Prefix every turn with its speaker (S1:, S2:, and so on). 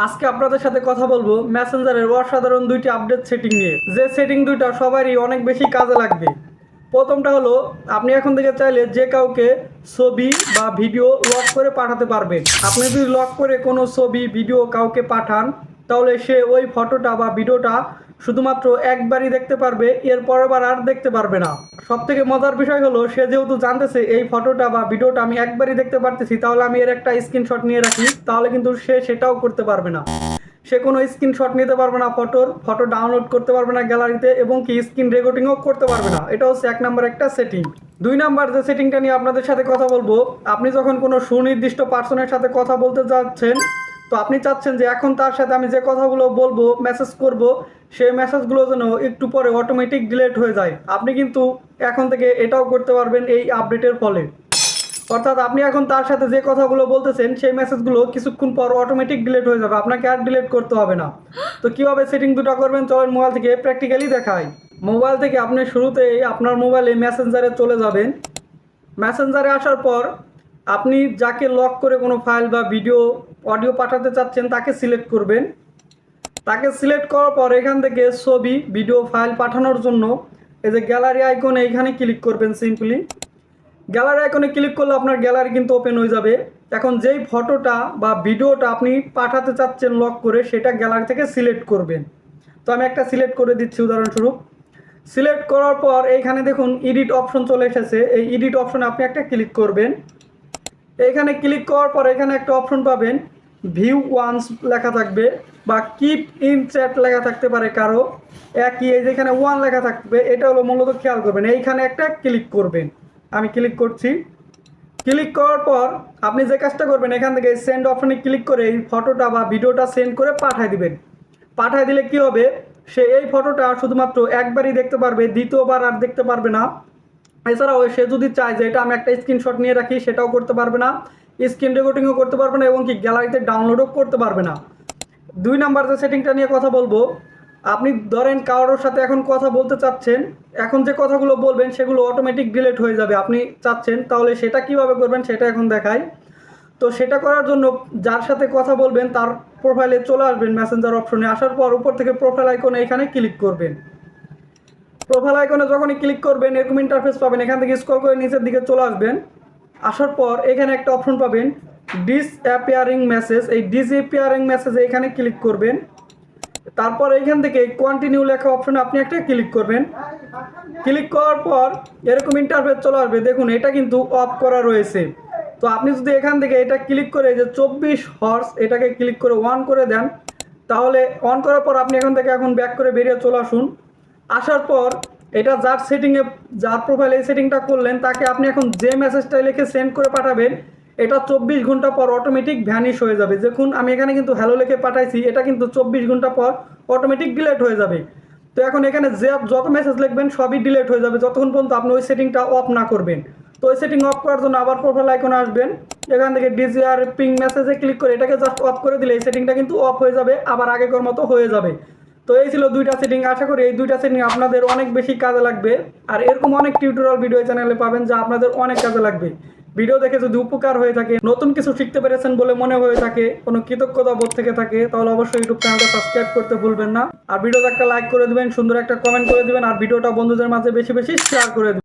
S1: আজকে আপনাদের সাথে কথা বলবো মেসেঞ্জারের অসাধারণ দুইটি আপডেট সেটিং নিয়ে, যে সেটিং দুইটা সবারই অনেক বেশি কাজে লাগবে। প্রথমটা হলো, আপনি এখন থেকে চাইলে যে কাউকে ছবি বা ভিডিও লক করে পাঠাতে পারবেন। আপনি যদি লক করে কোনো ছবি ভিডিও কাউকে পাঠান, তাহলে সে ওই ফটোটা বা ভিডিওটা শুধুমাত্র একবারই দেখতে পারবে, এর পরের বার আর দেখতে পারবে না। সব থেকে মজার বিষয় হলো, সে যেহেতু জানতেছে এই ফটোটা বা ভিডিওটা আমি একবারই দেখতে পারতেছি, তাহলে আমি এর একটা স্ক্রিনশট নিয়ে রাখি, তাহলে কিন্তু সে সেটাও করতে পারবে না। সে কোনো স্ক্রিনশট নিতে পারবে না, ফটো ডাউনলোড করতে পারবে না গ্যালারিতে, এবং কি স্ক্রিন রেকর্ডিংও করতে পারবে না। এটা হচ্ছে এক নাম্বার একটা সেটিং। দুই নাম্বার যে সেটিংটা নিয়ে আপনাদের সাথে কথা বলবো, আপনি যখন কোনো সুনির্দিষ্ট পার্সনের সাথে কথা বলতে যাচ্ছেন, তো আপনি চাচ্ছেন যে এখন তার সাথে আমি যে কথাগুলো বলবো, মেসেজ করব, সেই মেসেজগুলো যেন একটু পরে অটোমেটিক ডিলিট হয়ে যায়। আপনি কিন্তু এখন থেকে এটাও করতে পারবেন এই আপডেটের ফলে। অর্থাৎ আপনি এখন তার সাথে যে কথাগুলো বলতেছেন, সেই মেসেজগুলো কিছুক্ষণ পর অটোমেটিক ডিলিট হয়ে যাবে, আপনাকে আর ডিলিট করতে হবে না। তো কিভাবে সেটিং দুটো করবেন, চলেন মোবাইল থেকে প্র্যাকটিক্যালি দেখাই। মোবাইল থেকে আপনি শুরুতেই আপনার মোবাইলে মেসেঞ্জারে চলে যাবেন। মেসেঞ্জারে আসার পর আপনি যাকে লক করে কোনো ফাইল বা ভিডিও অডিও পাঠাতে চাচ্ছেন তাকে সিলেক্ট করবেন। তাকে সিলেক্ট করার পর এখান থেকে ছবি ভিডিও ফাইল পাঠানোর জন্য এই যে গ্যালারি আইকন, এইখানে ক্লিক করবেন। সিম্পলি গ্যালারি আইকনে ক্লিক করলে আপনার গ্যালারি কিন্তু ওপেন হয়ে যাবে। এখন যেই ফটোটা বা ভিডিওটা আপনি পাঠাতে চাচ্ছেন লক করে, সেটা গ্যালারি থেকে সিলেক্ট করবেন। তো আমি একটা সিলেক্ট করে দিচ্ছি উদাহরণস্বরূপ। সিলেক্ট করার পর এইখানে দেখুন এডিট অপশন চলে এসেছে। এই এডিট অপশনে আপনি একটা ক্লিক করবেন। এইখানে ক্লিক করার পর এখানে একটা অপশন পাবেন, ভিউ ওয়ান্স লেখা থাকবে বা কিপ ইন চ্যাট লেখা থাকতে পারে কারো, একই এই যেখানে ওয়ান লেখা থাকবে, এটা হলো মূলত খেয়াল করবেন। এইখানে একটা ক্লিক করবেন। আমি ক্লিক করছি। ক্লিক করার পর আপনি যে কাজটা করবেন, এখান থেকে সেন্ড অপশনে ক্লিক করে এই ফটোটা বা ভিডিওটা সেন্ড করে পাঠিয়ে দিবেন। পাঠিয়ে দিলে কি হবে, সে এই ফটোটা শুধুমাত্র একবারই দেখতে পারবে, দ্বিতীয়বার আর দেখতে পারবে না। এছাড়াও সে যদি চায় যে এটা আমি একটা স্ক্রিনশট নিয়ে রাখি, সেটাও করতে পারবে না, স্ক্রিন রেকর্ডিংও করতে পারবে না, এবং কি গ্যালারিতে ডাউনলোডও করতে পারবে না। দুই নাম্বার যে সেটিংটা নিয়ে কথা বলবো, আপনি ধরেন কারোর সাথে এখন কথা বলতে চাচ্ছেন, এখন যে কথাগুলো বলবেন সেগুলো অটোমেটিক ডিলিট হয়ে যাবে আপনি চাচ্ছেন, তাহলে সেটা কিভাবে করবেন সেটা এখন দেখাই। তো সেটা করার জন্য যার সাথে কথা বলবেন তার প্রোফাইলে চলে আসবেন। মেসেঞ্জার অপশনে আসার পর উপর থেকে প্রোফাইল আইকনে এখানে ক্লিক করবেন। প্রোফাইল আইকনে যখনই ক্লিক করবেন এরকম ইন্টারফেস পাবেন। এখান থেকে স্ক্রল করে নিচের দিকে চলে আসবেন। আসার পর এখানে একটা অপশন পাবেন, ডিসঅ্যাপিয়ারিং মেসেজ। এই ডিসঅ্যাপিয়ারিং মেসেজে এখানে ক্লিক করবেন। তারপর এইখান থেকে কন্টিনিউ লেখা অপশনে আপনি একটা ক্লিক করবেন। ক্লিক করার পর এরকম ইন্টারফেস চলে আসবে। দেখুন এটা কিন্তু অফ করা রয়েছে। তো আপনি যদি এখান থেকে এটা ক্লিক করে যে 24 হর্স এটাকে ক্লিক করে অন করে দেন, তাহলে অন করার পর আপনি এখান থেকে এখন ব্যাক করে বেরিয়ে চলে আসুন। আসার পর এটা যার সেটিংয়ে, যার প্রোফাইলে এই সেটিংটা করলেন, তাকে আপনি এখন যে মেসেজটা লিখে সেন্ড করে পাঠাবেন, এটা 24 ঘন্টা পর অটোমেটিক ভ্যানিশ হয়ে যাবে। দেখুন আমি এখানে কিন্তু হ্যালো লিখে পাঠাইছি, এটা কিন্তু 24 ঘন্টা পর অটোমেটিক ডিলিট হয়ে যাবে। তো এখন এখানে যে যত মেসেজ লিখবেন সবই ডিলিট হয়ে যাবে যতক্ষণ পর্যন্ত আপনি ওই সেটিংটা অফ না করবেন। তো ওই সেটিং অফ করার জন্য আবার প্রোফাইল আইকনে আসবেন। এখান থেকে ডিজিআর পিং মেসেজে ক্লিক করে এটাকে জাস্ট অফ করে দিলে এই সেটিংটা কিন্তু অফ হয়ে যাবে, আবার আগেকার মতো হয়ে যাবে। তো এই ছিল দুইটা সেটিং। আশা করি এই দুইটা সেটিং আপনাদের অনেক বেশি কাজে লাগবে। আর এরকম অনেক টিউটোরিয়াল ভিডিও চ্যানেলে পাবেন যা আপনাদের অনেক কাজে লাগবে। ভিডিও দেখে যদি উপকার হয়ে থাকে, নতুন কিছু শিখতে পেরেছেন বলে মনে হয়ে থাকে, কোনো কৃতজ্ঞতা বোধ থেকে থাকে, তাহলে অবশ্যই ইউটিউব চ্যানেলটা সাবস্ক্রাইব করতে ভুলবেন না। আর ভিডিওতে একটা লাইক করে দিবেন, সুন্দর একটা কমেন্ট করে দিবেন, আর ভিডিওটা বন্ধুদের মাঝে বেশি বেশি শেয়ার করে দিবেন।